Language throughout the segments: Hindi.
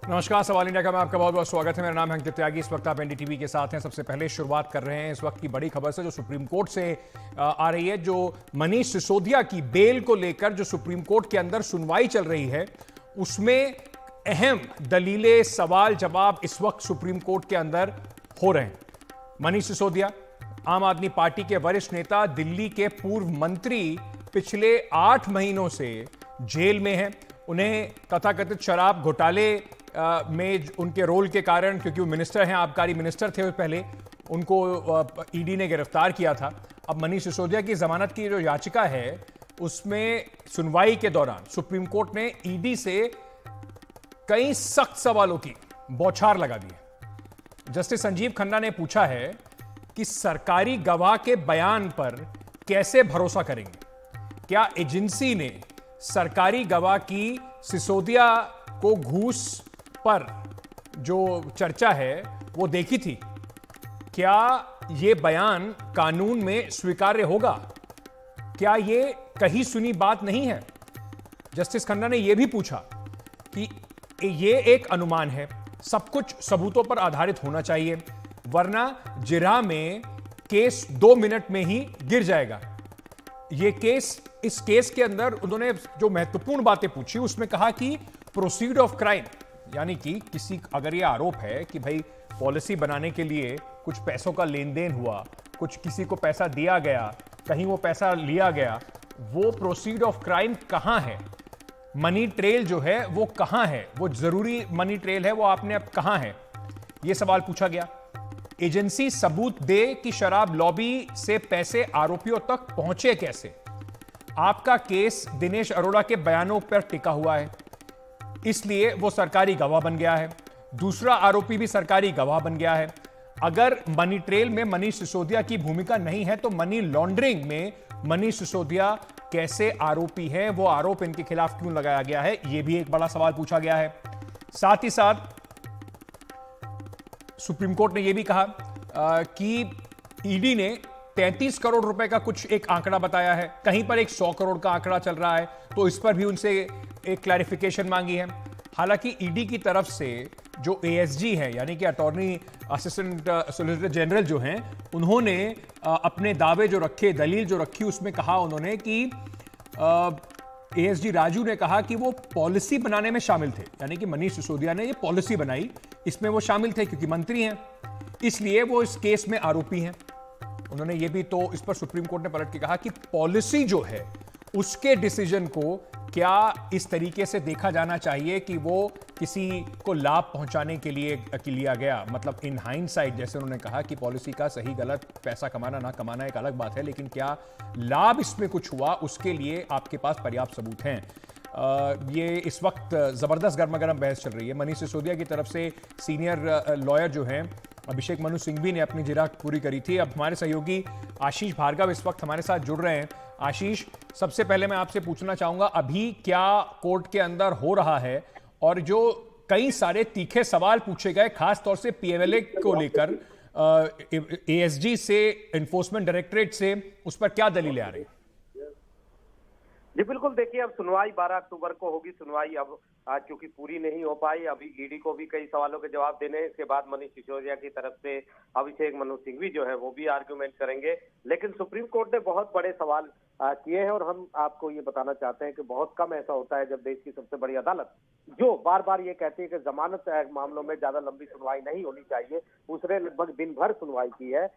नमस्कार, सवाल इंडिया का मैं आपका बहुत बहुत स्वागत है। मेरा नाम है अंकित त्यागी। इस वक्त आप एनडीटीवी के साथ हैं। सबसे पहले शुरुआत कर रहे हैं इस वक्त की बड़ी खबर से जो सुप्रीम कोर्ट से आ रही है। जो मनीष सिसोदिया की बेल को लेकर जो सुप्रीम कोर्ट के अंदर सुनवाई चल रही है, उसमें अहम दलीलें, सवाल जवाब इस वक्त सुप्रीम कोर्ट के अंदर हो रहे हैं। मनीष सिसोदिया आम आदमी पार्टी के वरिष्ठ नेता, दिल्ली के पूर्व मंत्री, पिछले 8 महीनों से जेल में हैं। उन्हें तथाकथित शराब घोटाले में उनके रोल के कारण, क्योंकि वो मिनिस्टर हैं, आबकारी मिनिस्टर थे पहले, उनको ईडी ने गिरफ्तार किया था। अब मनीष सिसोदिया की जमानत की जो याचिका है, उसमें सुनवाई के दौरान सुप्रीम कोर्ट ने ईडी से कई सख्त सवालों की बौछार लगा दी है। जस्टिस संजीव खन्ना ने पूछा है कि सरकारी गवाह के बयान पर कैसे भरोसा करेंगे। क्या एजेंसी ने सरकारी गवाह की सिसोदिया को घूस पर जो चर्चा है वो देखी थी? क्या ये बयान कानून में स्वीकार्य होगा? क्या ये कहीं सुनी बात नहीं है? जस्टिस खन्ना ने यह भी पूछा कि ये एक अनुमान है, सब कुछ सबूतों पर आधारित होना चाहिए, वरना जिरह में केस 2 मिनट में ही गिर जाएगा। ये केस, इस केस के अंदर उन्होंने जो महत्वपूर्ण बातें पूछी, उसमें कहा कि प्रोसीड ऑफ क्राइम, यानी कि किसी, अगर ये आरोप है कि भाई पॉलिसी बनाने के लिए कुछ पैसों का लेन देन हुआ, कुछ किसी को पैसा दिया गया, कहीं वो पैसा लिया गया, वो प्रोसीड ऑफ क्राइम कहां है? मनी ट्रेल जो है वो कहां है? वो जरूरी मनी ट्रेल है, वो आपने अब कहां है? ये सवाल पूछा गया। एजेंसी सबूत दे कि शराब लॉबी से पैसे आरोपियों तक पहुंचे कैसे। आपका केस दिनेश अरोड़ा के बयानों पर टिका हुआ है, इसलिए वो सरकारी गवाह बन गया है। दूसरा आरोपी भी सरकारी गवाह बन गया है। अगर मनी ट्रेल में मनीष सिसोदिया की भूमिका नहीं है, तो मनी लॉन्ड्रिंग में मनीष सिसोदिया कैसे आरोपी हैं? वो आरोप इनके खिलाफ क्यों लगाया गया है? यह भी एक बड़ा सवाल पूछा गया है। साथ ही साथ सुप्रीम कोर्ट ने यह भी कहा कि ईडी ने 33 करोड़ रुपए का कुछ एक आंकड़ा बताया है, कहीं पर एक 100 करोड़ का आंकड़ा चल रहा है, तो इस पर भी उनसे एक क्लैरिफिकेशन मांगी है। हालांकि ईडी की तरफ से जो एएसजी है, यानी कि अटॉर्नी असिस्टेंट सोलिसिटर जनरल जो हैं, उन्होंने अपने दावे जो रखे, दलील जो रखी, उसमें कहा उन्होंने कि एएसजी राजू ने कहा कि वो पॉलिसी बनाने में शामिल थे, यानी कि मनीष सिसोदिया ने ये पॉलिसी बनाई, इसमें वो शामिल थे क्योंकि मंत्री हैं, इसलिए वो इस केस में आरोपी हैं। उन्होंने ये भी, तो इस पर सुप्रीम कोर्ट ने पलट के कहा कि पॉलिसी जो है उसके डिसीजन को क्या इस तरीके से देखा जाना चाहिए कि वो किसी को लाभ पहुंचाने के लिए लिया गया। मतलब इन हाइंडसाइट, जैसे उन्होंने कहा कि पॉलिसी का सही गलत, पैसा कमाना ना कमाना एक अलग बात है, लेकिन क्या लाभ इसमें कुछ हुआ, उसके लिए आपके पास पर्याप्त सबूत हैं। ये इस वक्त जबरदस्त गर्मागर्म बहस चल रही है। मनीष सिसोदिया की तरफ से सीनियर लॉयर जो हैं अभिषेक मनु सिंघवी ने अपनी जिरह पूरी करी थी। अब हमारे सहयोगी आशीष भार्गव इस वक्त हमारे साथ जुड़ रहे हैं। आशीष, सबसे पहले मैं आपसे पूछना चाहूंगा, अभी क्या कोर्ट के अंदर हो रहा है, और जो कई सारे तीखे सवाल पूछे गए, खास तौर से पीएमएलए को लेकर, एएसजी से, एनफोर्समेंट डायरेक्टरेट से, उस पर क्या दलीलें आ रही? जी बिल्कुल, देखिए अब सुनवाई 12 अक्टूबर को होगी। सुनवाई अब आज क्योंकि पूरी नहीं हो पाई, अभी ईडी को भी कई सवालों के जवाब देने हैं। इसके बाद मनीष सिसोदिया की तरफ से अभिषेक मनु सिंघवी जो है वो भी आर्गुमेंट करेंगे। लेकिन सुप्रीम कोर्ट ने बहुत बड़े सवाल किए हैं, और हम आपको ये बताना चाहते हैं कि बहुत कम ऐसा होता है जब देश की सबसे बड़ी अदालत, जो बार बार ये कहती है कि जमानत मामलों में ज्यादा लंबी सुनवाई नहीं होनी चाहिए, उसने लगभग दिन भर सुनवाई की है।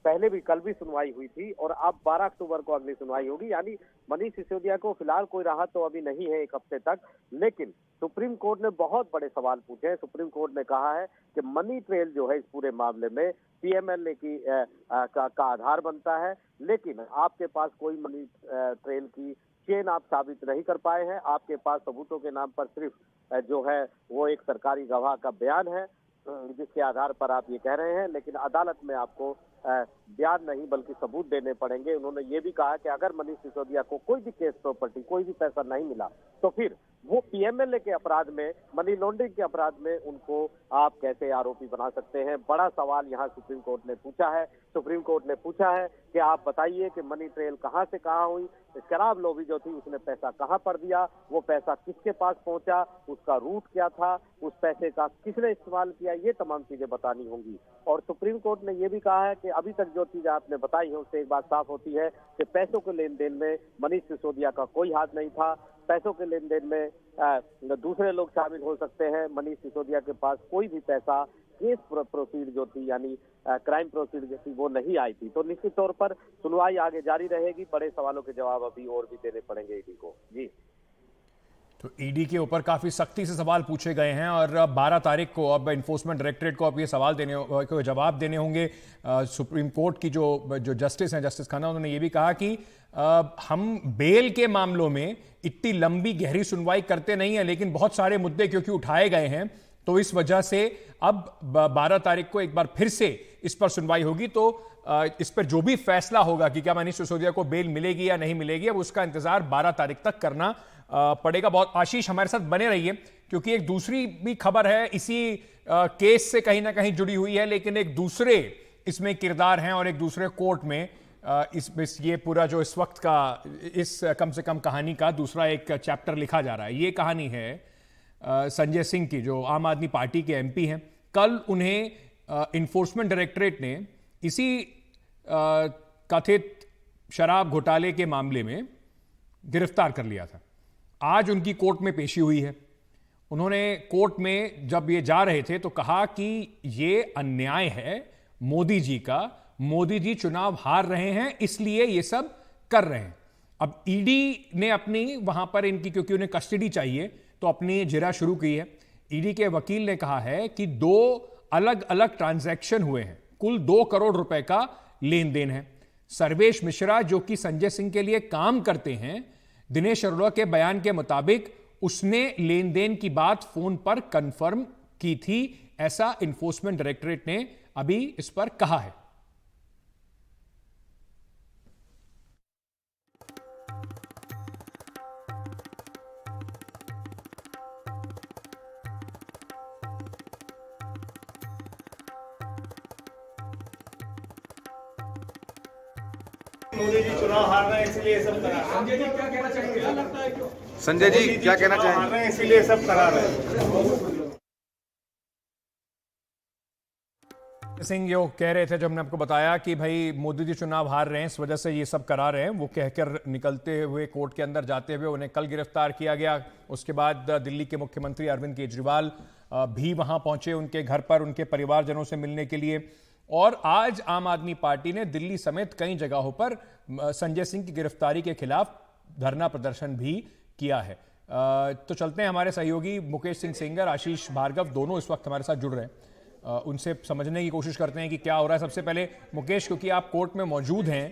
पहले भी, कल भी सुनवाई हुई थी, और अब 12 अक्टूबर को अगली सुनवाई होगी। यानी मनीष सिसोदिया को फिलहाल कोई राहत तो अभी नहीं है 1 हफ्ते तक, लेकिन सुप्रीम कोर्ट ने बहुत बड़े सवाल पूछे हैं। सुप्रीम कोर्ट ने कहा है कि मनी ट्रेल जो है इस पूरे मामले में पीएमएलए की का आधार बनता है, लेकिन आपके पास कोई मनी ट्रेल की चेन आप साबित नहीं कर पाए हैं। आपके पास सबूतों के नाम पर सिर्फ जो है वो एक सरकारी गवाह का बयान है, जिसके आधार पर आप ये कह रहे हैं, लेकिन अदालत में आपको बयान नहीं बल्कि सबूत देने पड़ेंगे। उन्होंने ये भी कहा कि अगर मनीष सिसोदिया को कोई भी केस प्रॉपर्टी, कोई भी पैसा नहीं मिला, तो फिर वो पीएमएलए के अपराध में, मनी लॉन्ड्रिंग के अपराध में उनको आप कैसे आरोपी बना सकते हैं? बड़ा सवाल यहाँ सुप्रीम कोर्ट ने पूछा है। सुप्रीम कोर्ट ने पूछा है कि आप बताइए कि मनी ट्रेल कहां से कहां हुई, शराब लॉबी जो थी उसने पैसा कहां पर दिया, वो पैसा किसके पास पहुंचा, उसका रूट क्या था, उस पैसे का किसने इस्तेमाल किया, ये तमाम चीजें बतानी होंगी। और सुप्रीम कोर्ट ने ये भी कहा है कि अभी तक जो चीजें आपने बताई है उससे एक बात साफ होती है कि पैसों के लेन देन में मनीष सिसोदिया का कोई हाथ नहीं था। पैसों के लेन देन में दूसरे लोग शामिल हो सकते हैं। मनीष सिसोदिया के पास कोई भी पैसा केस प्रोसीड जो थी, यानी क्राइम प्रोसीड जो थी, वो नहीं आई थी। तो निश्चित तौर पर सुनवाई आगे जारी रहेगी। बड़े सवालों के जवाब अभी और भी देने पड़ेंगे ईडी को। जी, तो ईडी के ऊपर काफी सख्ती से सवाल पूछे गए हैं और 12 तारीख को अब इन्फोर्समेंट डायरेक्टरेट को अब ये सवाल को जवाब देने होंगे। सुप्रीम कोर्ट की जो जस्टिस हैं, जस्टिस खन्ना, उन्होंने ये भी कहा कि हम बेल के मामलों में इतनी लंबी गहरी सुनवाई करते नहीं है, लेकिन बहुत सारे मुद्दे क्योंकि उठाए गए हैं तो इस वजह से अब 12 तारीख को एक बार फिर से इस पर सुनवाई होगी। तो इस पर जो भी फैसला होगा कि क्या मनीष सिसोदिया को बेल मिलेगी या नहीं मिलेगी, अब उसका इंतजार 12 तारीख तक करना पड़ेगा। बहुत आशीष हमारे साथ बने रहिए, क्योंकि एक दूसरी भी खबर है इसी केस से कहीं ना कहीं जुड़ी हुई है, लेकिन एक दूसरे इसमें किरदार हैं और एक दूसरे कोर्ट में ये पूरा जो इस वक्त का इस कम से कम कहानी का दूसरा एक चैप्टर लिखा जा रहा है। ये कहानी है संजय सिंह की, जो आम आदमी पार्टी के एमपी हैं। कल उन्हें इन्फोर्समेंट डायरेक्टरेट ने इसी कथित शराब घोटाले के मामले में गिरफ्तार कर लिया था। आज उनकी कोर्ट में पेशी हुई है। उन्होंने कोर्ट में जब ये जा रहे थे तो कहा कि ये अन्याय है मोदी जी का, मोदी जी चुनाव हार रहे हैं इसलिए ये सब कर रहे हैं। अब ईडी ने अपनी वहां पर इनकी, क्योंकि उन्हें कस्टडी चाहिए, तो अपनी जिरा शुरू की है। ईडी के वकील ने कहा है कि 2 अलग अलग ट्रांजैक्शन हुए हैं, कुल 2 करोड़ रुपए का लेन देन है। सर्वेश मिश्रा जो कि संजय सिंह के लिए काम करते हैं, दिनेश अरोड़ा के बयान के मुताबिक उसने लेन देन की बात फोन पर कंफर्म की थी, ऐसा इन्फोर्समेंट डायरेक्टरेट ने अभी इस पर कहा है। मोदी जी चुनाव हार रहे हैं इसलिए ये सब करा रहे हैं। संजय जी क्या कहना चाहेंगे? क्या लगता है क्यों? संजय जी क्या कहना हार चाहेंगे? रहे हैं इसलिए सब करा रहे हैं। सिंह जो कह रहे थे, जब हमने आपको बताया कि भाई मोदी जी चुनाव हार रहे हैं इस वजह से ये सब करा रहे हैं, वो कहकर निकलते हुए कोर्ट के अंदर जाते हुए उन्हें कल गिरफ्तार किया गया। उसके बाद दिल्ली के मुख्यमंत्री अरविंद केजरीवाल भी वहां पहुंचे उनके घर पर, उनके परिवारजनों से मिलने के लिए। और आज आम आदमी पार्टी ने दिल्ली समेत कई जगहों पर संजय सिंह की गिरफ्तारी के खिलाफ धरना प्रदर्शन भी किया है। तो चलते हैं, हमारे सहयोगी मुकेश सिंह सेंगर, आशीष भार्गव दोनों इस वक्त हमारे साथ जुड़ रहे हैं। उनसे समझने की कोशिश करते हैं कि क्या हो रहा है। सबसे पहले मुकेश, क्योंकि आप कोर्ट में मौजूद हैं,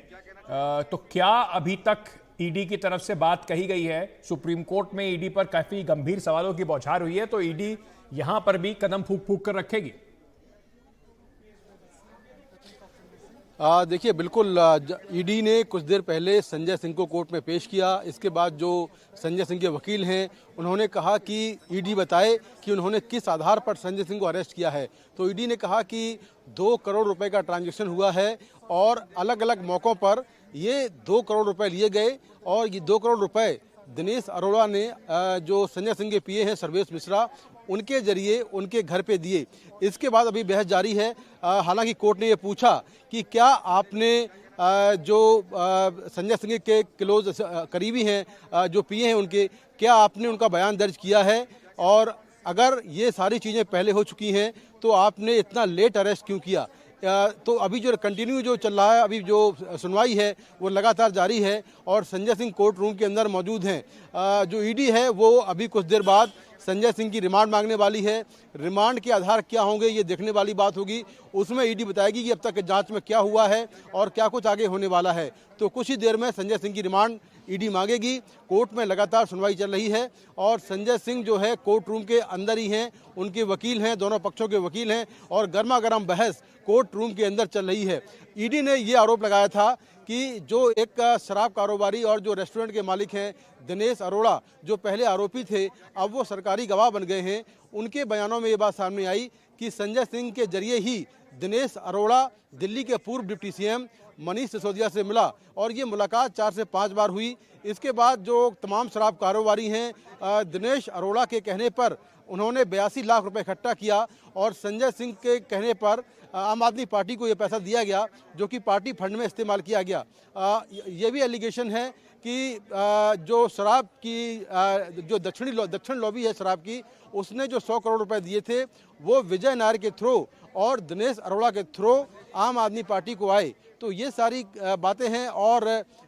तो क्या अभी तक ईडी की तरफ से बात कही गई है? सुप्रीम कोर्ट में ईडी पर काफी गंभीर सवालों की बौछार हुई है, तो ईडी यहां पर भी कदम फूंक फूंक कर रखेगी? देखिए, बिल्कुल ईडी ने कुछ देर पहले संजय सिंह को कोर्ट में पेश किया। इसके बाद जो संजय सिंह के वकील हैं उन्होंने कहा कि ईडी बताए कि उन्होंने किस आधार पर संजय सिंह को अरेस्ट किया है। तो ईडी ने कहा कि 2 करोड़ रुपए का ट्रांजैक्शन हुआ है और अलग अलग मौक़ों पर ये 2 करोड़ रुपए लिए गए और ये 2 करोड़ रुपए दिनेश अरोड़ा ने जो संजय सिंह के पीए हैं सर्वेश मिश्रा, उनके जरिए उनके घर पे दिए। इसके बाद अभी बहस जारी है। हालांकि कोर्ट ने ये पूछा कि क्या आपने जो संजय सिंह के क्लोज करीबी हैं, जो पीए हैं उनके, क्या आपने उनका बयान दर्ज किया है? और अगर ये सारी चीज़ें पहले हो चुकी हैं तो आपने इतना लेट अरेस्ट क्यों किया? तो अभी जो कंटिन्यू जो चल रहा है, अभी जो सुनवाई है वो लगातार जारी है और संजय सिंह कोर्ट रूम के अंदर मौजूद हैं। जो ईडी है वो अभी कुछ देर बाद संजय सिंह की रिमांड मांगने वाली है। रिमांड के आधार क्या होंगे ये देखने वाली बात होगी। उसमें ईडी बताएगी कि अब तक जांच में क्या हुआ है और क्या कुछ आगे होने वाला है। तो कुछ ही देर में संजय सिंह की रिमांड ईडी मांगेगी। कोर्ट में लगातार सुनवाई चल रही है और संजय सिंह जो है कोर्ट रूम के अंदर ही हैं, उनके वकील हैं, दोनों पक्षों के वकील हैं और गर्मा गर्म बहस कोर्ट रूम के अंदर चल रही है। ईडी ने ये आरोप लगाया था कि जो एक शराब कारोबारी और जो रेस्टोरेंट के मालिक हैं दिनेश अरोड़ा, जो पहले आरोपी थे, अब वो सरकारी गवाह बन गए हैं। उनके बयानों में ये बात सामने आई कि संजय सिंह के जरिए ही दिनेश अरोड़ा दिल्ली के पूर्व डिप्टी सीएम मनीष सिसोदिया से मिला और ये मुलाकात 4 से 5 बार हुई। इसके बाद जो तमाम शराब कारोबारी हैं, दिनेश अरोड़ा के कहने पर उन्होंने 82 लाख रुपए इकट्ठा किया और संजय सिंह के कहने पर आम आदमी पार्टी को ये पैसा दिया गया जो कि पार्टी फंड में इस्तेमाल किया गया। ये भी एलिगेशन है कि जो शराब की जो दक्षिण लॉबी है शराब की, उसने जो 100 करोड़ रुपए दिए थे वो विजय नायर के थ्रू और दिनेश अरोड़ा के थ्रू आम आदमी पार्टी को आए। तो ये सारी बातें हैं और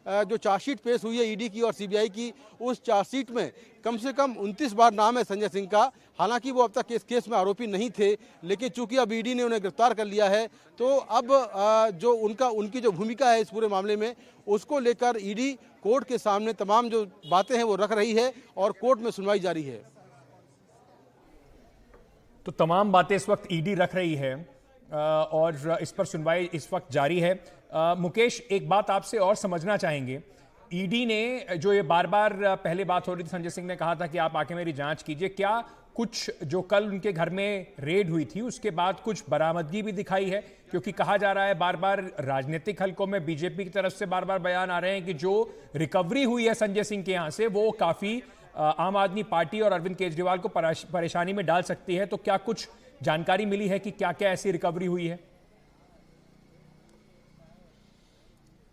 जो चार्जशीट पेश हुई है ईडी की और सीबीआई की, उस चार्जशीट में कम से कम 29 बार नाम है संजय सिंह का। हालांकि वो अब तक इस केस में आरोपी नहीं थे, लेकिन चूंकि अब ईडी ने उन्हें गिरफ्तार कर लिया है तो अब जो उनकी जो भूमिका है इस पूरे मामले में, उसको लेकर ईडी कोर्ट के सामने तमाम जो बातें हैं वो रख रही है और कोर्ट में सुनवाई जारी है। तो तमाम बातें इस वक्त ईडी रख रही है और इस पर सुनवाई इस वक्त जारी है। मुकेश, एक बात आपसे और समझना चाहेंगे, ईडी ने जो ये बार बार पहले बात हो रही थी, संजय सिंह ने कहा था कि आप आके मेरी जांच कीजिए, क्या कुछ जो कल उनके घर में रेड हुई थी उसके बाद कुछ बरामदगी भी दिखाई है? क्योंकि कहा जा रहा है बार बार राजनीतिक हलकों में बीजेपी की तरफ से बार बार बयान आ रहे हैं कि जो रिकवरी हुई है संजय सिंह के यहां से वो काफी आम आदमी पार्टी और अरविंद केजरीवाल को परेशानी में डाल सकती है। तो क्या कुछ जानकारी मिली है कि क्या क्या ऐसी रिकवरी हुई है?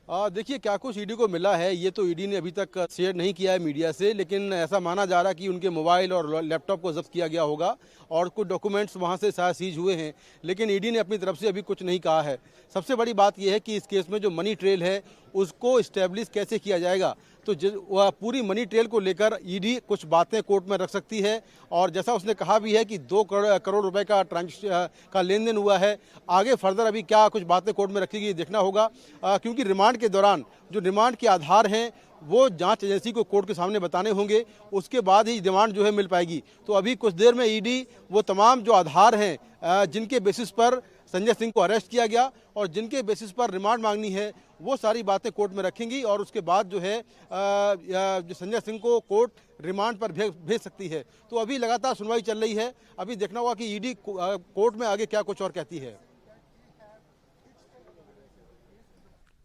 देखिए, क्या कुछ ईडी को मिला है ये तो ईडी ने अभी तक शेयर नहीं किया है मीडिया से, लेकिन ऐसा माना जा रहा है कि उनके मोबाइल और लैपटॉप को जब्त किया गया होगा और कुछ डॉक्यूमेंट्स वहां से शायद सीज हुए हैं, लेकिन ईडी ने अपनी तरफ से अभी कुछ नहीं कहा है। सबसे बड़ी बात यह है कि इस केस में जो मनी ट्रेल है उसको इस्टेब्लिश कैसे किया जाएगा। तो वह पूरी मनी ट्रेल को लेकर ईडी कुछ बातें कोर्ट में रख सकती है और जैसा उसने कहा भी है कि 2 करोड़ रुपए का लेन देन हुआ है। आगे फर्दर अभी क्या कुछ बातें कोर्ट में रखी गई देखना होगा, क्योंकि रिमांड के दौरान जो रिमांड के आधार हैं वो जांच एजेंसी को कोर्ट के सामने बताने होंगे, उसके बाद ही रिमांड जो है मिल पाएगी। तो अभी कुछ देर में ईडी वो तमाम जो आधार हैं जिनके बेसिस पर संजय सिंह को अरेस्ट किया गया और जिनके बेसिस पर रिमांड मांगनी है वो सारी बातें कोर्ट में रखेंगी और उसके बाद जो है जो संजय सिंह को कोर्ट रिमांड पर भेज सकती है। तो अभी लगातार सुनवाई चल रही है, अभी देखना होगा कि ईडी कोर्ट में आगे क्या कुछ और कहती है।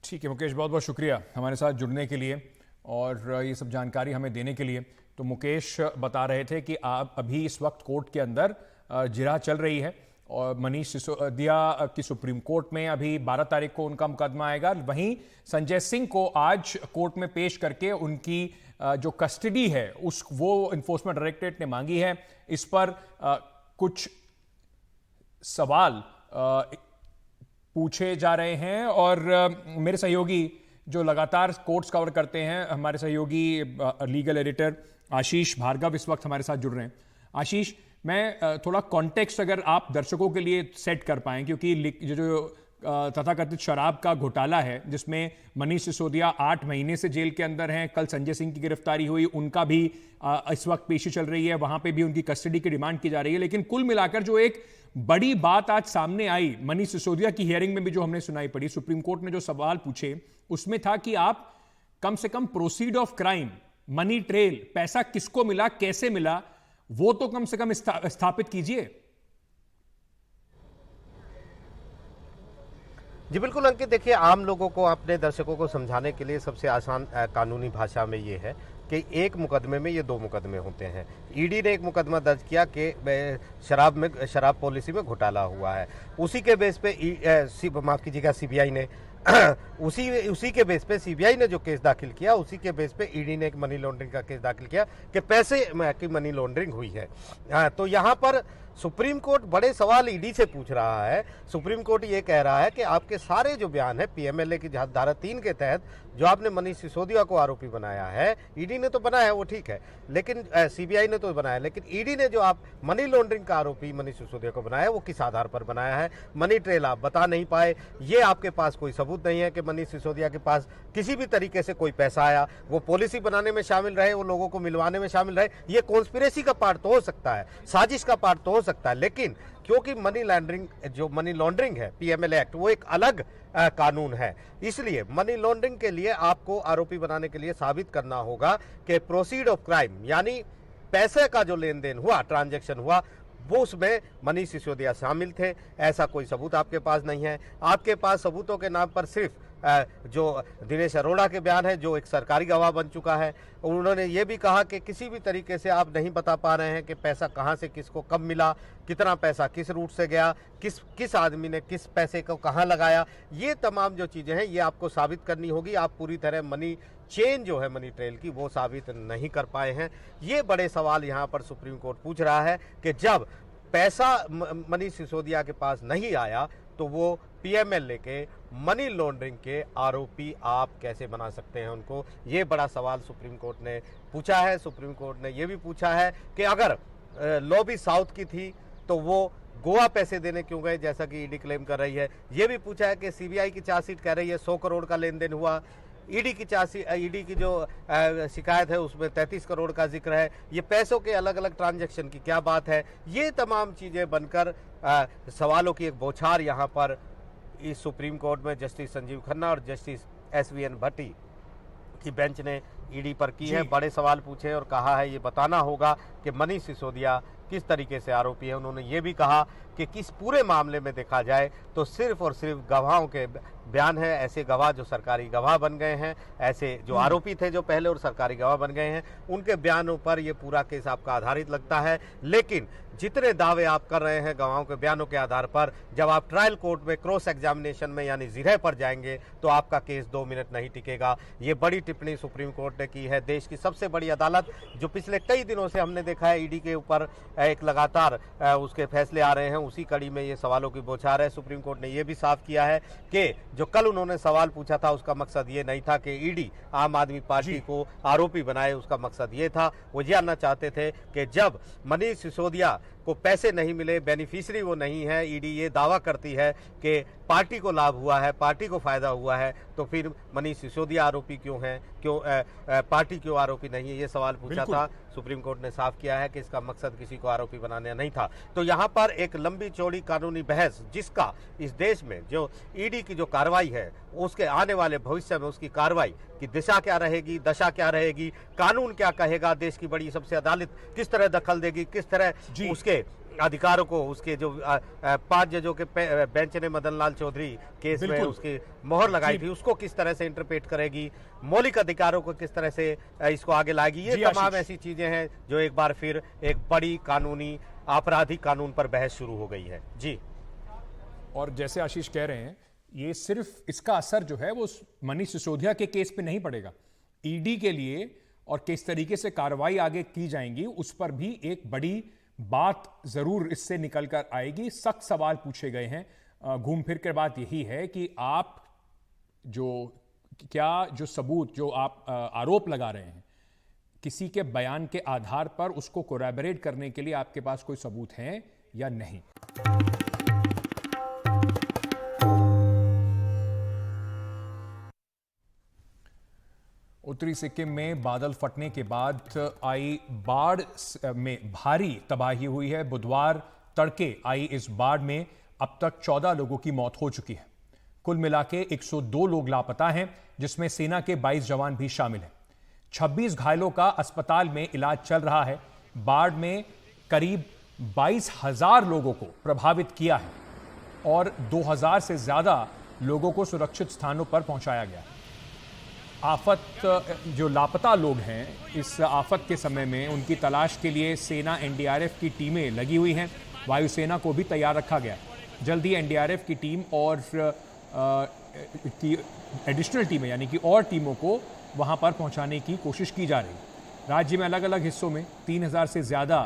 ठीक है मुकेश, बहुत बहुत शुक्रिया हमारे साथ जुड़ने के लिए और ये सब जानकारी हमें देने के लिए। तो मुकेश बता रहे थे कि आप अभी इस वक्त कोर्ट के अंदर जिरह चल रही है और मनीष सिसोदिया की सुप्रीम कोर्ट में अभी 12 तारीख को उनका मुकदमा आएगा। वहीं संजय सिंह को आज कोर्ट में पेश करके उनकी जो कस्टडी है वो इन्फोर्समेंट डायरेक्टरेट ने मांगी है। इस पर कुछ सवाल पूछे जा रहे हैं और मेरे सहयोगी जो लगातार कोर्ट्स कवर करते हैं, हमारे सहयोगी लीगल एडिटर आशीष भार्गव इस वक्त हमारे साथ जुड़ रहे हैं। आशीष, मैं थोड़ा कॉन्टेक्स्ट अगर आप दर्शकों के लिए सेट कर पाएं, क्योंकि जो तथाकथित शराब का घोटाला है जिसमें मनीष सिसोदिया 8 महीने से जेल के अंदर हैं, कल संजय सिंह की गिरफ्तारी हुई, उनका भी इस वक्त पेशी चल रही है, वहां पे भी उनकी कस्टडी की डिमांड की जा रही है। लेकिन कुल मिलाकर जो एक बड़ी बात आज सामने आई मनीष सिसोदिया की हियरिंग में भी जो हमने सुनाई पड़ी, सुप्रीम कोर्ट ने जो सवाल पूछे उसमें था कि आप कम से कम proceed of crime, money trail, पैसा किसको मिला, कैसे मिला, वो तो कम से कम स्थापित कीजिए। जी बिल्कुल अंकित, देखिए आम लोगों को, अपने दर्शकों को समझाने के लिए सबसे आसान कानूनी भाषा में ये है कि एक मुकदमे में ये 2 मुकदमे होते हैं। ईडी ने एक मुकदमा दर्ज किया कि शराब पॉलिसी में घोटाला हुआ है, उसी के बेस पे माफ कीजिएगा सीबीआई ने उसी के बेस पे सीबीआई ने जो केस दाखिल किया, उसी के बेस पे ईडी ने एक मनी लॉन्ड्रिंग का केस दाखिल किया कि पैसे की मनी लॉन्ड्रिंग हुई है। तो यहाँ पर सुप्रीम कोर्ट बड़े सवाल ईडी से पूछ रहा है। सुप्रीम कोर्ट ये कह रहा है कि आपके सारे जो बयान है पीएमएलए की धारा 3 के तहत जो आपने मनीष सिसोदिया को आरोपी बनाया है, ईडी ने तो बनाया है वो ठीक है, लेकिन सीबीआई ने तो बनाया, लेकिन ईडी ने जो आप मनी लॉन्ड्रिंग का आरोपी मनीष सिसोदिया को बनाया है वो किस आधार पर बनाया है? मनी ट्रेल आप बता नहीं पाए, ये आपके पास कोई सबूत नहीं है कि मनीष सिसोदिया के पास किसी भी तरीके से कोई पैसा आया, वो पॉलिसी बनाने में शामिल रहे, वो लोगों को मिलवाने में शामिल रहे। ये कॉन्स्पिरेसी का पार्ट तो हो सकता है, साजिश का पार्ट तो हो सकता है, लेकिन क्योंकि मनी लॉन्ड्रिंग है, पीएमएलए एक्ट वो एक अलग कानून है, इसलिए मनी लॉन्ड्रिंग के लिए आपको आरोपी बनाने के लिए साबित करना होगा कि प्रोसीड ऑफ क्राइम यानी पैसे का जो लेन देन हुआ, ट्रांजैक्शन हुआ, वो उसमें मनीष सिसोदिया शामिल थे। ऐसा कोई सबूत आपके पास नहीं है। आपके पास सबूतों के नाम पर सिर्फ जो दिनेश अरोड़ा के बयान है, जो एक सरकारी गवाह बन चुका है, उन्होंने ये भी कहा कि किसी भी तरीके से आप नहीं बता पा रहे हैं कि पैसा कहां से किसको कब मिला, कितना पैसा किस रूट से गया, किस आदमी ने किस पैसे को कहां लगाया। ये तमाम जो चीजें हैं ये आपको साबित करनी होगी। आप पूरी तरह मनी चेन जो है मनी ट्रेल की वो साबित नहीं कर पाए हैं। ये बड़े सवाल यहाँ पर सुप्रीम कोर्ट पूछ रहा है कि जब पैसा मनीष सिसोदिया के पास नहीं आया तो वो पीएमएलए के मनी लॉन्ड्रिंग के आरोपी आप कैसे बना सकते हैं उनको? ये बड़ा सवाल सुप्रीम कोर्ट ने पूछा है। सुप्रीम कोर्ट ने ये भी पूछा है कि अगर लॉबी साउथ की थी तो वो गोवा पैसे देने क्यों गए, जैसा कि ईडी क्लेम कर रही है। ये भी पूछा है कि सीबीआई की चार्जशीट कह रही है 100 करोड़ का लेन देन हुआ, ईडी की जो शिकायत है उसमें 33 करोड़ का जिक्र है। ये पैसों के अलग अलग ट्रांजैक्शन की क्या बात है? ये तमाम चीजें बनकर सवालों की एक बौछार यहाँ पर इस सुप्रीम कोर्ट में जस्टिस संजीव खन्ना और जस्टिस एसवीएन भट्टी की बेंच ने ईडी पर की है। बड़े सवाल पूछे और कहा है ये बताना होगा कि मनीष सिसोदिया किस तरीके से आरोपी है। उन्होंने ये भी कहा कि किस पूरे मामले में देखा जाए तो सिर्फ और सिर्फ गवाहों के बयान है, ऐसे गवाह जो सरकारी गवाह बन गए हैं, ऐसे जो आरोपी थे जो पहले और सरकारी गवाह बन गए हैं, उनके बयानों पर ये पूरा केस आपका आधारित लगता है। लेकिन जितने दावे आप कर रहे हैं गवाहों के बयानों के आधार पर, जब आप ट्रायल कोर्ट में क्रॉस एग्जामिनेशन में यानी जिरह पर जाएंगे तो आपका केस 2 मिनट नहीं टिकेगा। ये बड़ी टिप्पणी सुप्रीम कोर्ट ने की है। देश की सबसे बड़ी अदालत जो पिछले कई दिनों से हमने देखा है ईडी के ऊपर एक लगातार उसके फैसले आ रहे हैं, उसी कड़ी में ये सवालों की बौछार है। सुप्रीम कोर्ट ने यह भी साफ किया है कि जो कल उन्होंने सवाल पूछा था उसका मकसद ये नहीं था कि ईडी आम आदमी पार्टी को आरोपी बनाए। उसका मकसद ये था, वो जानना चाहते थे कि जब मनीष सिसोदिया को पैसे नहीं मिले, बेनिफिशियरी वो नहीं है, ईडी ये दावा करती है कि पार्टी को लाभ हुआ है, पार्टी को फायदा हुआ है, तो फिर मनीष सिसोदिया आरोपी क्यों है, क्यों पार्टी क्यों आरोपी नहीं है? ये सवाल पूछा था। सुप्रीम कोर्ट ने साफ किया है कि इसका मकसद किसी को आरोपी बनाना नहीं था। तो यहाँ पर एक लंबी चौड़ी कानूनी बहस, जिसका इस देश में जो ईडी की जो कार्रवाई है उसके आने वाले भविष्य में उसकी कार्रवाई की दिशा क्या रहेगी, दशा क्या रहेगी, कानून क्या कहेगा, देश की बड़ी सबसे अदालत किस तरह दखल देगी, किस तरह उसके अधिकारों को, उसके जो 5 जजों के बेंच ने मदन लाल चौधरी केस में उसकी मोहर लगाई थी, उसको किस तरह से इंटरप्रेट करेगी, मौलिक अधिकारों को किस तरह से इसको आगे लाएगी। ये तमाम ऐसी चीजें हैं जो एक बार फिर एक बड़ी कानूनी आपराधिक कानून पर बहस शुरू हो गई है। जी, और जैसे आशीष कह रहे हैं, ये सिर्फ इसका असर जो है वो मनीष सिसोदिया के केस पे नहीं पड़ेगा, ईडी के लिए और किस तरीके से कार्रवाई आगे की जाएंगी उस पर भी एक बड़ी बात जरूर इससे निकल कर आएगी। सख्त सवाल पूछे गए हैं। घूम फिर कर बात यही है कि आप जो सबूत जो आप आरोप लगा रहे हैं, किसी के बयान के आधार पर उसको कोरैबोरेट करने के लिए आपके पास कोई सबूत है या नहीं? उत्तरी सिक्किम में बादल फटने के बाद आई बाढ़ में भारी तबाही हुई है। बुधवार तड़के आई इस बाढ़ में अब तक 14 लोगों की मौत हो चुकी है। कुल मिलाके 102 लोग लापता हैं, जिसमें सेना के 22 जवान भी शामिल हैं। 26 घायलों का अस्पताल में इलाज चल रहा है। बाढ़ में करीब 22,000 लोगों को प्रभावित किया है और 2,000 से ज्यादा लोगों को सुरक्षित स्थानों पर पहुंचाया गया। आफत जो लापता लोग हैं, इस आफत के समय में उनकी तलाश के लिए सेना एनडीआरएफ की टीमें लगी हुई हैं। वायुसेना को भी तैयार रखा गया है। जल्दी एनडीआरएफ की टीम और की एडिशनल टीमें यानी कि और टीमों को वहां पर पहुंचाने की कोशिश की जा रही है। राज्य में अलग अलग हिस्सों में 3,000 से ज़्यादा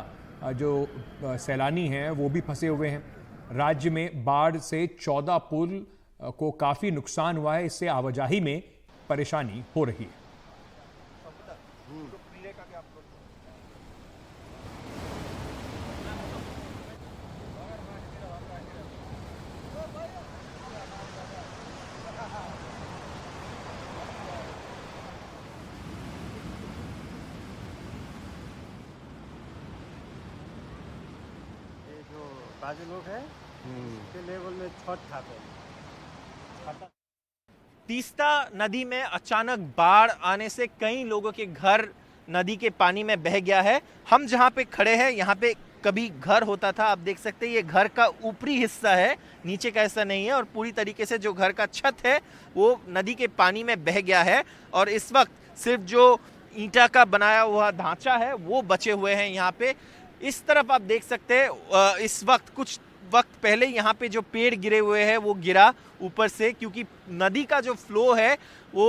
जो सैलानी हैं वो भी फंसे हुए हैं। राज्य में बाढ़ से 14 पुल को काफ़ी नुकसान हुआ है, इससे आवाजाही में परेशानी हो रही है। बाजू लोग है के लेवल में छठ खाते हैं। तीस्ता नदी में अचानक बाढ़ आने से कई लोगों के घर नदी के पानी में बह गया है। हम जहां पे खड़े हैं यहाँ पे कभी घर होता था, आप देख सकते हैं ये घर का ऊपरी हिस्सा है, नीचे का हिस्सा नहीं है, और पूरी तरीके से जो घर का छत है वो नदी के पानी में बह गया है। और इस वक्त सिर्फ जो ईंटा का बनाया हुआ ढांचा है वो बचे हुए हैं यहाँ पे। इस तरफ आप देख सकते हैं इस वक्त कुछ वक्त पहले यहाँ पे जो पेड़ गिरे हुए हैं वो गिरा ऊपर से, क्योंकि नदी का जो फ्लो है वो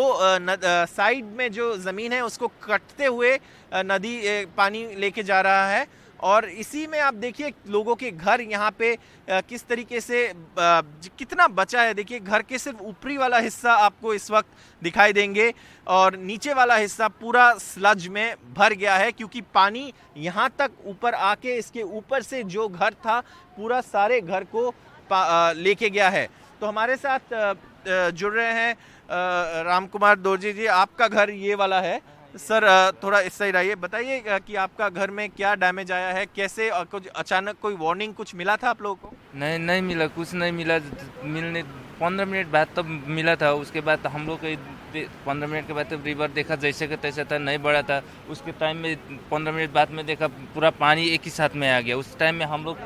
साइड में जो ज़मीन है उसको कटते हुए नदी पानी लेके जा रहा है। और इसी में आप देखिए लोगों के घर यहाँ पे किस तरीके से कितना बचा है। देखिए घर के सिर्फ ऊपरी वाला हिस्सा आपको इस वक्त दिखाई देंगे और नीचे वाला हिस्सा पूरा स्लज में भर गया है, क्योंकि पानी यहाँ तक ऊपर आके इसके ऊपर से जो घर था पूरा सारे घर को लेके गया है। तो हमारे साथ जुड़ रहे हैं राम कुमार दोरजी जी, आपका घर ये वाला है। सर थोड़ा इस साइड आइए, बताइए कि आपका घर में क्या डैमेज आया है, कैसे, और कुछ अचानक कोई वार्निंग कुछ मिला था आप लोगों को? नहीं मिला, कुछ नहीं मिला। मिलने 15 मिनट बाद तब मिला था। उसके बाद हम लोग 15 मिनट के बाद तब रिवर देखा जैसे का तैसा था, नहीं बढ़ा था। उसके टाइम में 15 मिनट बाद में देखा पूरा पानी एक ही साथ में आ गया। उस टाइम में हम लोग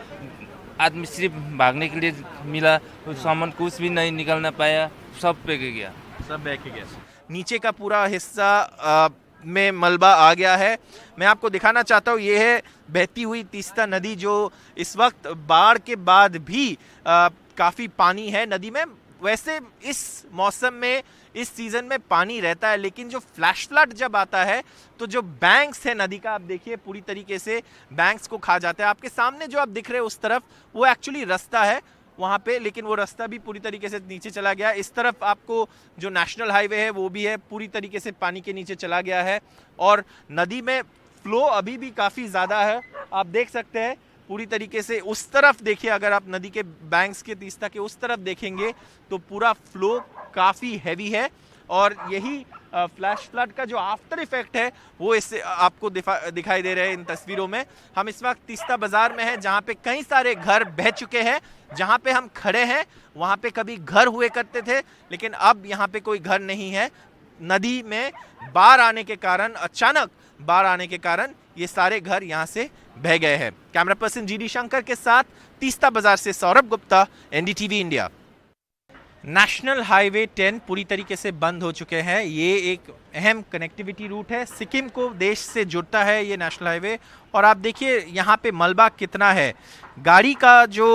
आदमी सिर्फ भागने के लिए मिला, सामान कुछ भी नहीं निकलना पाया, सब बह गया, सब बह के गया। नीचे का पूरा हिस्सा में मलबा आ गया है। मैं आपको दिखाना चाहता हूँ, ये है बहती हुई तीस्ता नदी जो इस वक्त बाढ़ के बाद भी काफ़ी पानी है नदी में। वैसे इस मौसम में, इस सीज़न में पानी रहता है, लेकिन जो फ्लैश फ्लड जब आता है तो जो बैंक्स है नदी का, आप देखिए पूरी तरीके से बैंक्स को खा जाता है। आपके सामने जो आप दिख रहे हैं उस तरफ वो एक्चुअली रास्ता है वहाँ पे, लेकिन वो रास्ता भी पूरी तरीके से नीचे चला गया। इस तरफ आपको जो नेशनल हाईवे है वो भी है, पूरी तरीके से पानी के नीचे चला गया है। और नदी में फ्लो अभी भी काफ़ी ज़्यादा है, आप देख सकते हैं पूरी तरीके से। उस तरफ देखिए, अगर आप नदी के बैंक्स के तीस्ता के उस तरफ देखेंगे तो पूरा फ्लो काफ़ी हैवी है। और यही फ्लैश फ्लड का जो आफ्टर इफेक्ट है वो इससे आपको दिखाई दे रहे हैं इन तस्वीरों में। हम इस वक्त तीस्ता बाजार में हैं, जहाँ पे कई सारे घर बह चुके हैं। जहाँ पे हम खड़े हैं वहाँ पे कभी घर हुए करते थे, लेकिन अब यहाँ पे कोई घर नहीं है। नदी में बाढ़ आने के कारण, अचानक बाढ़ आने के कारण ये सारे घर यहाँ से बह गए हैं। कैमरा पर्सन जीडी शंकर के साथ तीस्ता बाजार से Saurabh Gupta, NDTV India. National highway 10 पूरी तरीके से बंद हो चुके हैं। ये एक अहम कनेक्टिविटी रूट है, सिक्किम को देश से जुड़ता है ये नेशनल हाईवे। और आप देखिए यहाँ पे मलबा कितना है, गाड़ी का जो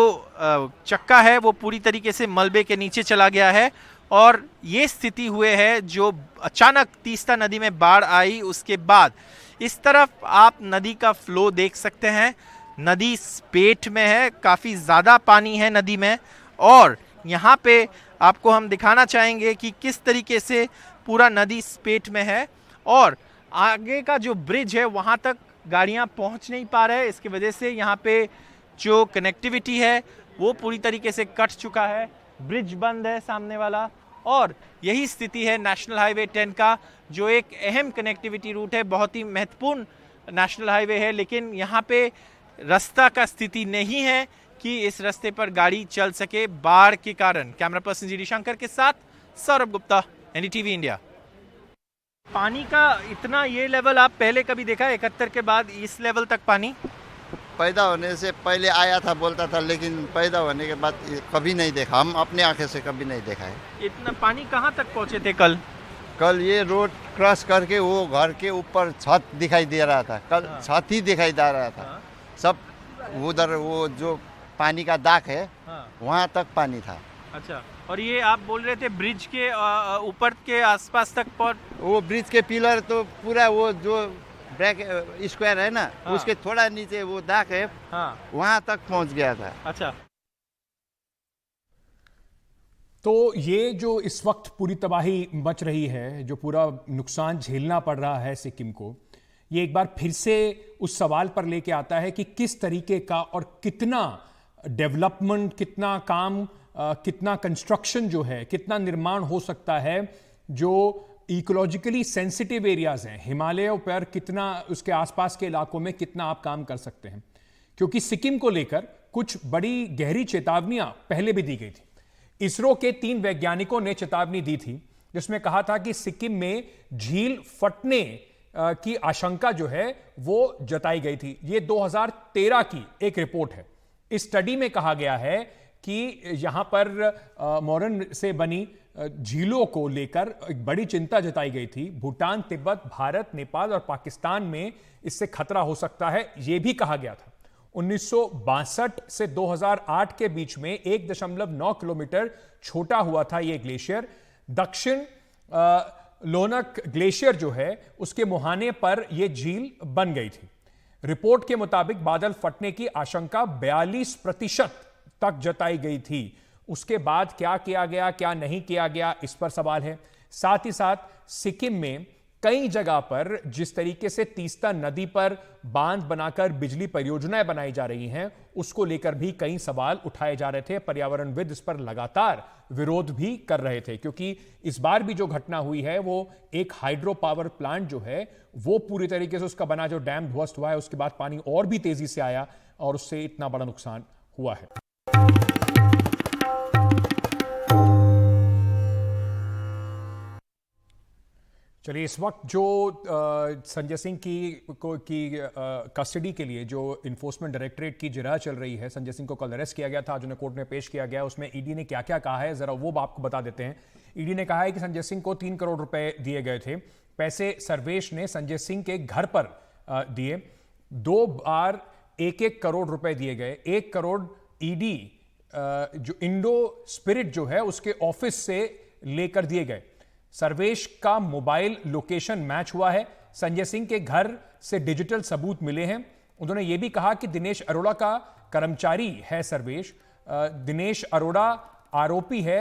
चक्का है वो पूरी तरीके से मलबे के नीचे चला गया है। और ये स्थिति हुए है जो अचानक तीस्ता नदी में बाढ़ आई उसके बाद। इस तरफ आप नदी का फ्लो देख सकते हैं, नदी स्पेट में है, काफ़ी ज़्यादा पानी है नदी में। और यहाँ पे आपको हम दिखाना चाहेंगे कि किस तरीके से पूरा नदी स्पेट में है और आगे का जो ब्रिज है वहाँ तक गाड़ियाँ पहुँच नहीं पा रहे हैं। इसकी वजह से यहाँ पे जो कनेक्टिविटी है वो पूरी तरीके से कट चुका है, ब्रिज बंद है सामने वाला। और यही स्थिति है नेशनल हाईवे 10 का, जो एक अहम कनेक्टिविटी रूट है, बहुत ही महत्वपूर्ण नेशनल हाईवे है, लेकिन यहाँ पे रास्ता का स्थिति नहीं है कि इस रास्ते पर गाड़ी चल सके बाढ़ के कारण। कैमरा पर्सन जीडी शंकर के साथ सौरभ गुप्ता, एनडीटीवी इंडिया। पानी का इतना ये लेवल आप पहले कभी देखा है 71 के बाद इस लेवल तक पानी? पैदा होने से पहले आया था बोलता था, लेकिन पैदा होने के बाद कभी नहीं देखा, हम अपने आंखें से कभी नहीं देखा है। इतना पानी कहाँ तक पहुँचे थे कल? कल ये रोड क्रॉस करके वो घर के ऊपर छत दिखाई दे रहा था, कल छत ही दिखाई दे रहा था। सब उधर वो जो पानी का दाग है वहाँ तक पानी था। अच्छा, और ये आप बोल रहे थे ब्रिज के ऊपर के आसपास तक वो ब्रिज के पिलर तो पूरा वो जो ब्रेक स्क्वायर है ना, हाँ। उसके थोड़ा नीचे वो दाग है, हाँ। वहां तक पहुंच गया था। अच्छा, तो ये जो इस वक्त पूरी तबाही मच रही है, जो पूरा नुकसान झेलना पड़ रहा है सिक्किम को, ये एक बार फिर से उस सवाल पर लेके आता है कि किस तरीके का और कितना डेवलपमेंट, कितना काम, कितना कंस्ट्रक्शन जो है, कितना निर्माण हो सकता है जो इकोलॉजिकली सेंसिटिव एरियाज हैं, हिमालयों पर कितना, उसके आसपास के इलाकों में कितना आप काम कर सकते हैं। क्योंकि सिक्किम को लेकर कुछ बड़ी गहरी चेतावनियां पहले भी दी गई थी। इसरो के 3 वैज्ञानिकों ने चेतावनी दी थी जिसमें कहा था कि सिक्किम में झील फटने की आशंका जो है वो जताई गई थी। ये 2013 की एक रिपोर्ट है। इस स्टडी में कहा गया है कि यहां पर मोरन से बनी झीलों को लेकर एक बड़ी चिंता जताई गई थी। भूटान, तिब्बत, भारत, नेपाल और पाकिस्तान में इससे खतरा हो सकता है, यह भी कहा गया था। 1962 से 2008 के बीच में 1.9 किलोमीटर छोटा हुआ था यह ग्लेशियर। दक्षिण लोनक ग्लेशियर जो है उसके मुहाने पर यह झील बन गई थी। रिपोर्ट के मुताबिक बादल फटने की आशंका 42% तक जताई गई थी। उसके बाद क्या किया गया, क्या नहीं किया गया, इस पर सवाल है। साथ ही साथ सिक्किम में कई जगह पर जिस तरीके से तीस्ता नदी पर बांध बनाकर बिजली परियोजनाएं बनाई जा रही हैं, उसको लेकर भी कई सवाल उठाए जा रहे थे। पर्यावरणविद इस पर लगातार विरोध भी कर रहे थे, क्योंकि इस बार भी जो घटना हुई है वो एक हाइड्रो पावर प्लांट जो है वो पूरी तरीके से उसका बना जो डैम ध्वस्त हुआ है, उसके बाद पानी और भी तेजी से आया और उससे इतना बड़ा नुकसान हुआ है। चलिए, इस वक्त जो संजय सिंह की कस्टडी के लिए जो इन्फोर्समेंट डायरेक्टरेट की जिरह चल रही है, संजय सिंह को कल अरेस्ट किया गया था, आज उन्हें कोर्ट में पेश किया गया। उसमें ईडी ने क्या क्या कहा है जरा वो आपको बता देते हैं। ईडी ने कहा है कि संजय सिंह को 3 करोड़ रुपए दिए गए थे। पैसे सर्वेश ने संजय सिंह के घर पर दिए। 2 बार 1-1 करोड़ रुपए दिए गए। 1 करोड़ ईडी जो इंडो स्पिरिट जो है उसके ऑफिस से लेकर दिए गए। सर्वेश का मोबाइल लोकेशन मैच हुआ है। संजय सिंह के घर से डिजिटल सबूत मिले हैं। उन्होंने यह भी कहा कि दिनेश अरोड़ा का कर्मचारी है सर्वेश। दिनेश अरोड़ा आरोपी है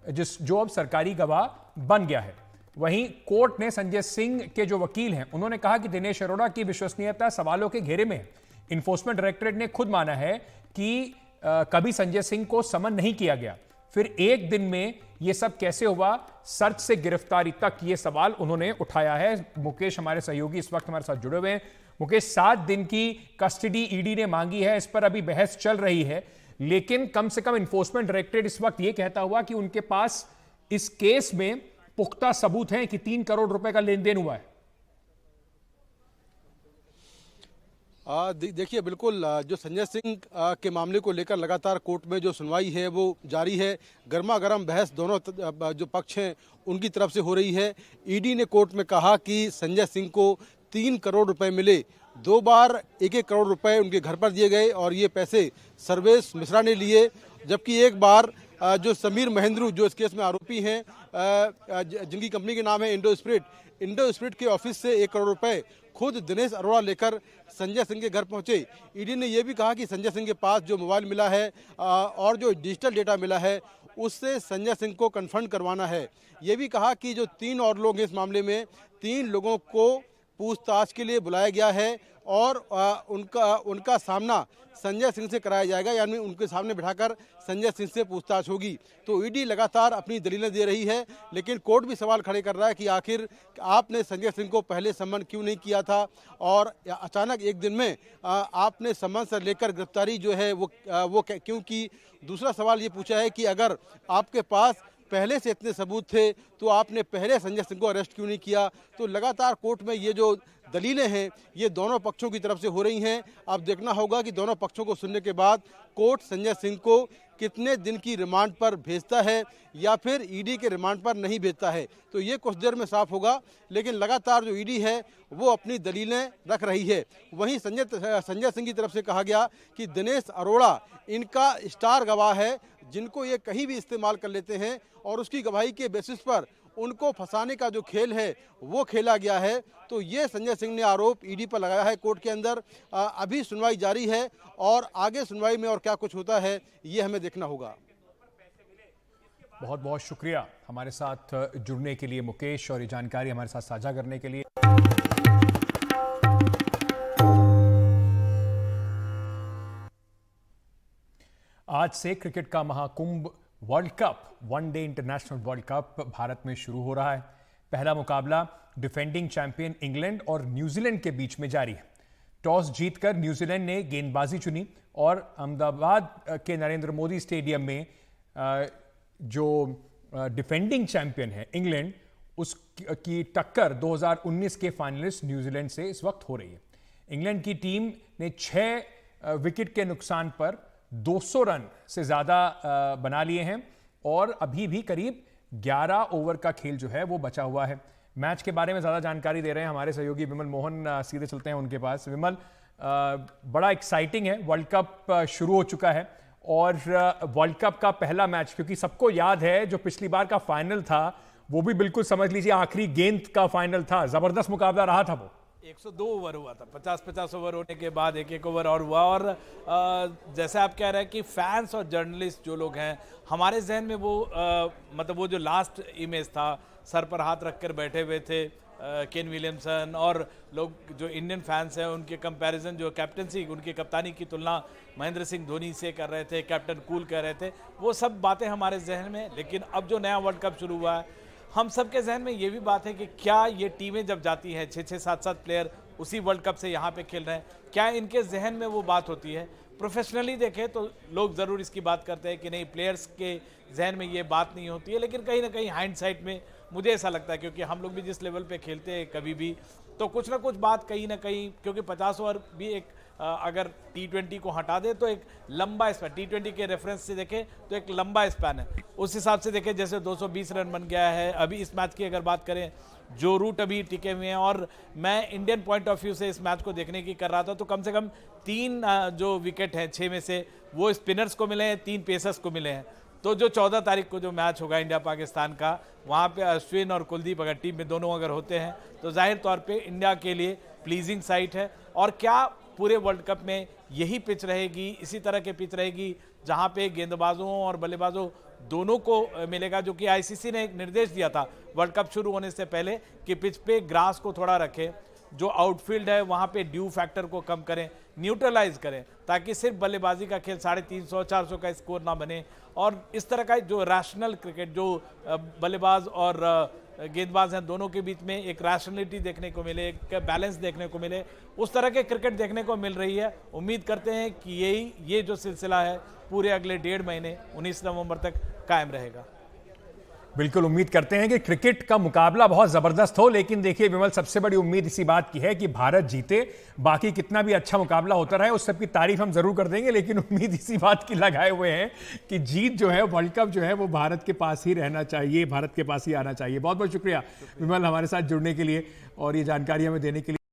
जो अब सरकारी गवाह बन गया है। वहीं कोर्ट ने संजय सिंह के जो वकील हैं उन्होंने कहा कि दिनेश अरोड़ा की विश्वसनीयता सवालों के घेरे में है। इन्फोर्समेंट डायरेक्टरेट ने खुद माना है कि कभी संजय सिंह को समन नहीं किया गया, फिर एक दिन में यह सब कैसे हुआ, सर्च से गिरफ्तारी तक, यह सवाल उन्होंने उठाया है। मुकेश हमारे सहयोगी इस वक्त हमारे साथ जुड़े हुए हैं। मुकेश, 7 दिन की कस्टडी ईडी ने मांगी है, इस पर अभी बहस चल रही है, लेकिन कम से कम इन्फोर्समेंट डायरेक्टरेट इस वक्त यह कहता हुआ कि उनके पास इस केस में पुख्ता सबूत हैं कि 3 करोड़ रुपए का लेन देन हुआ है। देखिए, बिल्कुल जो संजय सिंह के मामले को लेकर लगातार कोर्ट में जो सुनवाई है वो जारी है। गर्मा गर्म बहस दोनों जो पक्ष हैं उनकी तरफ से हो रही है। ईडी ने कोर्ट में कहा कि संजय सिंह को 3 करोड़ रुपए मिले। 2 बार 1-1 करोड़ रुपए उनके घर पर दिए गए और ये पैसे सर्वेश मिश्रा ने लिए, जबकि एक बार जो समीर महेंद्रू जो इस केस में आरोपी हैं, जिनकी कंपनी के नाम है इंडो स्पिरिट के ऑफिस से 1 करोड़ रुपए खुद दिनेश अरोड़ा लेकर संजय सिंह के घर पहुंचे। ईडी ने यह भी कहा कि संजय सिंह के पास जो मोबाइल मिला है और जो डिजिटल डेटा मिला है उससे संजय सिंह को कन्फर्म करवाना है। यह भी कहा कि जो 3 और लोग हैं इस मामले में, 3 लोगों को पूछताछ के लिए बुलाया गया है और उनका सामना संजय सिंह से कराया जाएगा, यानी उनके सामने बिठाकर संजय सिंह से पूछताछ होगी। तो ईडी लगातार अपनी दलीलें दे रही है, लेकिन कोर्ट भी सवाल खड़े कर रहा है कि आखिर आपने संजय सिंह को पहले सम्मन क्यों नहीं किया था और अचानक एक दिन में आपने सम्मन से लेकर गिरफ्तारी जो है वो क्यों की। दूसरा सवाल ये पूछा है कि अगर आपके पास पहले से इतने सबूत थे तो आपने पहले संजय सिंह को अरेस्ट क्यों नहीं किया। तो लगातार कोर्ट में ये जो दलीलें हैं ये दोनों पक्षों की तरफ से हो रही हैं। अब देखना होगा कि दोनों पक्षों को सुनने के बाद कोर्ट संजय सिंह को कितने दिन की रिमांड पर भेजता है या फिर ईडी के रिमांड पर नहीं भेजता है, तो ये कुछ देर में साफ होगा। लेकिन लगातार जो ईडी है वो अपनी दलीलें रख रही है। वहीं संजय सिंह की तरफ से कहा गया कि दिनेश अरोड़ा इनका स्टार गवाह है, जिनको ये कहीं भी इस्तेमाल कर लेते हैं और उसकी गवाही के बेसिस पर उनको फंसाने का जो खेल है वो खेला गया है। तो ये संजय सिंह ने आरोप ईडी पर लगाया है कोर्ट के अंदर। अभी सुनवाई जारी है और आगे सुनवाई में और क्या कुछ होता है ये हमें देखना होगा। बहुत बहुत शुक्रिया हमारे साथ जुड़ने के लिए मुकेश, और ये जानकारी हमारे साथ साझा करने के लिए। आज से क्रिकेट का Mahakumbh world cup, one day international world cup Bharat में शुरू हो रहा है। पहला मुकाबला डिफेंडिंग चैंपियन इंग्लैंड और न्यूजीलैंड के बीच में जारी है। टॉस जीतकर न्यूजीलैंड ने गेंदबाजी चुनी और अहमदाबाद के नरेंद्र मोदी स्टेडियम में जो डिफेंडिंग चैंपियन है इंग्लैंड, उसकी टक्कर 2019 के फाइनलिस्ट न्यूजीलैंड से इस वक्त हो रही है। इंग्लैंड की टीम ने 6 विकेट के नुकसान पर 200 रन से ज़्यादा बना लिए हैं और अभी भी करीब 11 ओवर का खेल जो है वो बचा हुआ है। मैच के बारे में ज़्यादा जानकारी दे रहे हैं हमारे सहयोगी विमल मोहन। सीधे चलते हैं उनके पास। विमल, बड़ा एक्साइटिंग है, वर्ल्ड कप शुरू हो चुका है और वर्ल्ड कप का पहला मैच, क्योंकि सबको याद है जो पिछली बार का फाइनल था वो भी बिल्कुल समझ लीजिए आखिरी गेंद का फाइनल था। ज़बरदस्त मुकाबला रहा था वो। 102 ओवर हुआ था, 50-50 ओवर होने के बाद एक ओवर और हुआ। और जैसे आप कह रहे हैं कि फैंस और जर्नलिस्ट जो लोग हैं, हमारे जहन में वो मतलब वो जो लास्ट इमेज था, सर पर हाथ रखकर बैठे हुए थे केन विलियमसन, और लोग जो इंडियन फैंस हैं उनके कंपैरिजन, जो कैप्टनसी, उनकी कप्तानी की तुलना महेंद्र सिंह धोनी से कर रहे थे, कैप्टन कूल कह रहे थे, वो सब बातें हमारे जहन में। लेकिन अब जो नया वर्ल्ड कप शुरू हुआ है, हम सबके जहन में ये भी बात है कि क्या ये टीमें जब जाती हैं, 6-6, 7-7 प्लेयर उसी वर्ल्ड कप से यहाँ पे खेल रहे हैं, क्या इनके जहन में वो बात होती है? प्रोफेशनली देखें तो लोग ज़रूर इसकी बात करते हैं कि नहीं, प्लेयर्स के जहन में ये बात नहीं होती है। लेकिन कहीं ना कहीं हाइंडसाइट में मुझे ऐसा लगता है, क्योंकि हम लोग भी जिस लेवल पे खेलते हैं कभी भी, तो कुछ ना कुछ बात कहीं ना कहीं, क्योंकि 50 ओवर भी एक अगर T20 को हटा दे तो एक लंबा स्पैन, T20 के रेफरेंस से देखें तो एक लंबा स्पैन है। उस हिसाब से देखें जैसे 220 रन बन गया है। अभी इस मैच की अगर बात करें, जो रूट अभी टिके हुए हैं, और मैं इंडियन पॉइंट ऑफ व्यू से इस मैच को देखने की कर रहा था, तो कम से कम 3 जो विकेट हैं 6 में से वो स्पिनर्स को मिले हैं, 3 पेसर्स को मिले हैं। तो जो 14 तारीख को जो मैच होगा इंडिया पाकिस्तान का, वहाँ पे अश्विन और कुलदीप अगर टीम में दोनों अगर होते हैं तो जाहिर तौर पे इंडिया के लिए प्लीजिंग साइट है। और क्या पूरे वर्ल्ड कप में यही पिच रहेगी, इसी तरह के पिच रहेगी जहाँ पे गेंदबाजों और बल्लेबाजों दोनों को मिलेगा? जो कि आईसीसी ने एक निर्देश दिया था वर्ल्ड कप शुरू होने से पहले कि पिच पे ग्रास को थोड़ा रखें, जो आउटफील्ड है वहाँ पे ड्यू फैक्टर को कम करें, न्यूट्रलाइज करें, ताकि सिर्फ बल्लेबाजी का खेल 350-400 का स्कोर ना बने। और इस तरह का जो रैशनल क्रिकेट, जो बल्लेबाज और गेंदबाज हैं दोनों के बीच में एक रैशनलिटी देखने को मिले, एक बैलेंस देखने को मिले, उस तरह के क्रिकेट देखने को मिल रही है। उम्मीद करते हैं कि ये जो सिलसिला है पूरे अगले 1.5 महीने 19 नवंबर तक कायम रहेगा। बिल्कुल उम्मीद करते हैं कि क्रिकेट का मुकाबला बहुत ज़बरदस्त हो। लेकिन देखिए विमल, सबसे बड़ी उम्मीद इसी बात की है कि भारत जीते। बाकी कितना भी अच्छा मुकाबला होता रहे उस सब की तारीफ हम जरूर कर देंगे, लेकिन उम्मीद इसी बात की लगाए हुए हैं कि जीत जो है, वर्ल्ड कप जो है, वो भारत के पास ही रहना चाहिए, भारत के पास ही आना चाहिए। बहुत बहुत शुक्रिया विमल हमारे साथ जुड़ने के लिए और ये जानकारी हमें देने के लिए।